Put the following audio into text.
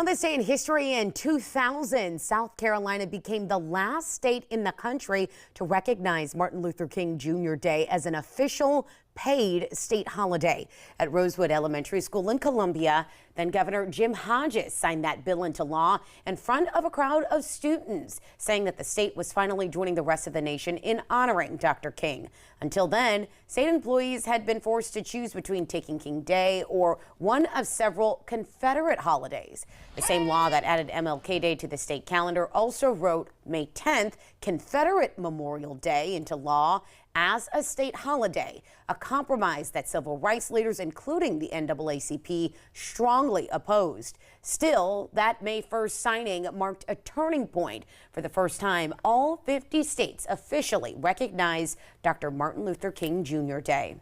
On this day in history in 2000, South Carolina became the last state in the country to recognize Martin Luther King Jr. Day as an official paid state holiday. At Rosewood Elementary School in Columbia, then Governor Jim Hodges signed that bill into law in front of a crowd of students, saying that the state was finally joining the rest of the nation in honoring Dr. King. Until then, state employees had been forced to choose between taking King Day or one of several Confederate holidays. The same law that added MLK Day to the state calendar also wrote May 10th, Confederate Memorial Day, into law as a state holiday, a compromise that civil rights leaders, including the NAACP, strongly opposed. Still, that May 1st signing marked a turning point. For the first time, all 50 states officially recognize Dr. Martin Luther King Jr. Day.